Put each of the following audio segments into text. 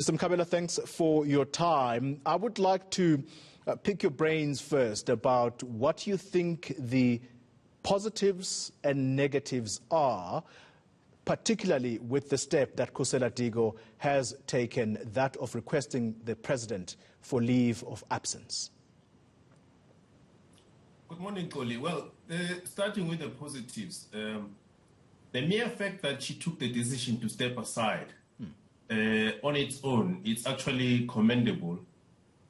Mr. Mkhabela, thanks for your time. I would like to pick your brains first about what you think the positives and negatives are, particularly with the step that Khusela Diko has taken, that of requesting the president for leave of absence. Good morning, Koli. Well, starting with the positives, the mere fact that she took the decision to step aside on its own, it's actually commendable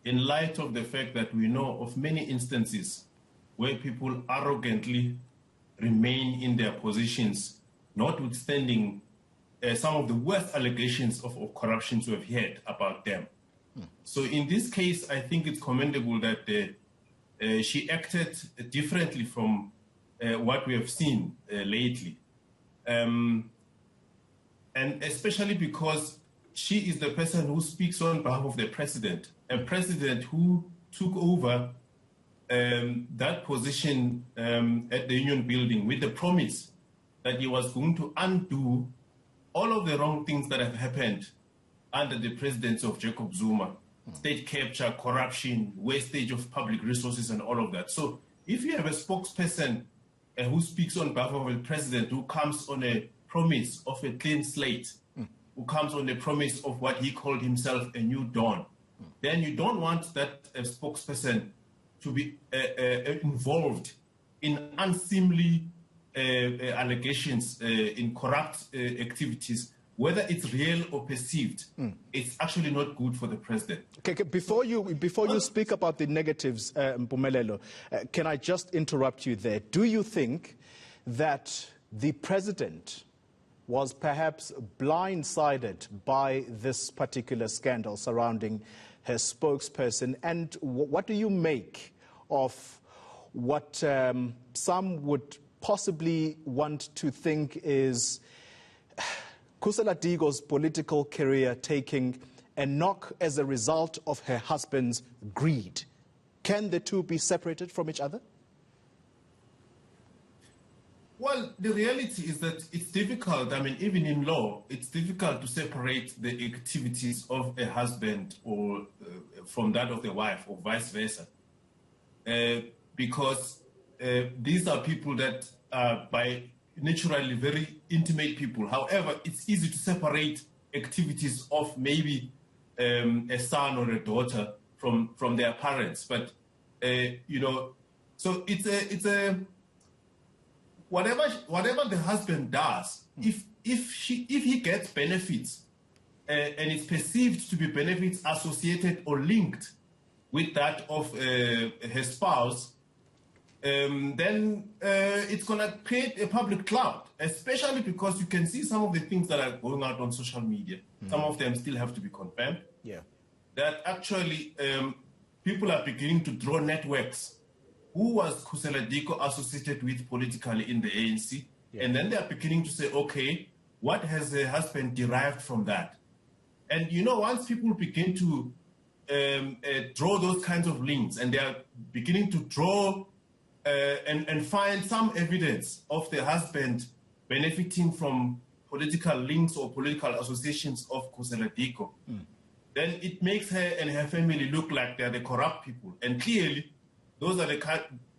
in light of the fact that we know of many instances where people arrogantly remain in their positions, notwithstanding some of the worst allegations of corruption we have heard about them. So in this case, I think it's commendable that she acted differently from what we have seen lately. And especially because she is the person who speaks on behalf of the president, a president who took over that position at the Union Building with the promise that he was going to undo all of the wrong things that have happened under the presidency of Jacob Zuma. State capture, corruption, wastage of public resources and all of that. So if you have a spokesperson who speaks on behalf of the president, who comes on a promise of a clean slate, who comes on a promise of what he called himself a new dawn, then you don't want that spokesperson to be involved in unseemly allegations, in corrupt activities. Whether it's real or perceived, it's actually not good for the president. Okay, before you speak about the negatives, Mpumelelo, can I just interrupt you there? Do you think that the president was perhaps blindsided by this particular scandal surrounding her spokesperson? And what do you make of what some would possibly want to think is Khusela Diko's political career taking a knock as a result of her husband's greed? Can the two be separated from each other? Well, the reality is that it's difficult. I mean, even in law, it's difficult to separate the activities of a husband or from that of the wife, or vice versa, because these are people that are by naturally very intimate people. However, it's easy to separate activities of maybe a son or a daughter from their parents. But so it's a whatever the husband does, if he gets benefits and it's perceived to be benefits associated or linked with that of her spouse, then it's going to create a public cloud, especially because you can see some of the things that are going out on social media. Some of them still have to be confirmed. Yeah. That actually people are beginning to draw networks. Who was Khusela Diko associated with politically in the ANC? Yeah. And then they are beginning to say, okay, what has the husband derived from that? And once people begin to draw those kinds of links, and they are beginning to draw and find some evidence of the husband benefiting from political links or political associations of Khusela Diko, then it makes her and her family look like they're the corrupt people. And clearly, those are the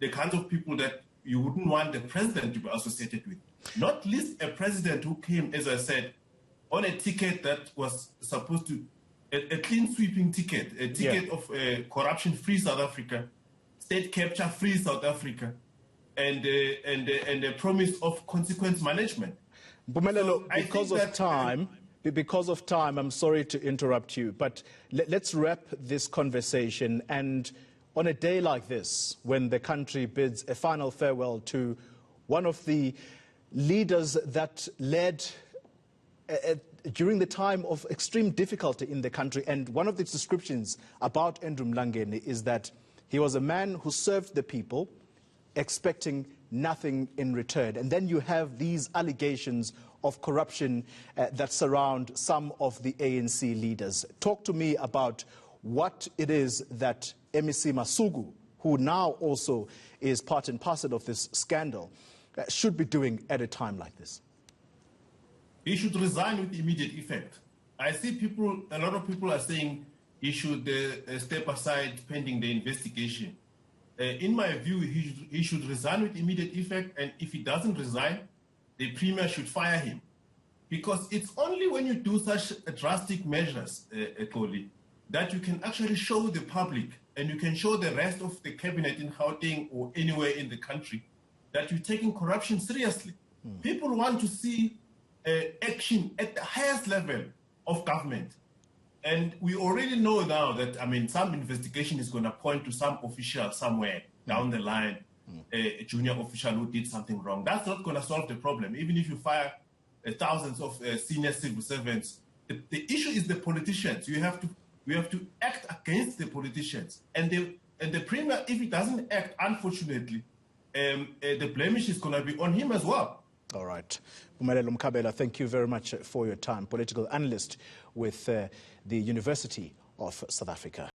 kinds of people that you wouldn't want the president to be associated with. Not least a president who came, as I said, on a ticket that was supposed to, a clean sweeping ticket, a ticket of corruption-free South Africa, state capture-free South Africa, and a promise of consequence management. Mpumelelo, because of time, I'm sorry to interrupt you, but let's wrap this conversation. And on a day like this, when the country bids a final farewell to one of the leaders that led during the time of extreme difficulty in the country, and one of the descriptions about Andrew Mlangeni is that he was a man who served the people, expecting nothing in return. And then you have these allegations of corruption that surround some of the ANC leaders. Talk to me about what it is that MEC Masuku, who now also is part and parcel of this scandal, should be doing at a time like this. He should resign with immediate effect. I see a lot of people are saying he should step aside pending the investigation. In my view, he should resign with immediate effect, and if he doesn't resign, the Premier should fire him. Because it's only when you do such drastic measures, Koli, that you can actually show the public and you can show the rest of the cabinet in Gauteng or anywhere in the country that you're taking corruption seriously. People want to see action at the highest level of government. And we already know now that, some investigation is going to point to some official somewhere down the line, a junior official who did something wrong. That's not going to solve the problem. Even if you fire thousands of senior civil servants, the issue is the politicians. We have to act against the politicians. And the Premier, if he doesn't act, unfortunately, the blemish is going to be on him as well. All right. Pumelelo Mkhabela, thank you very much for your time. Political analyst with the University of South Africa.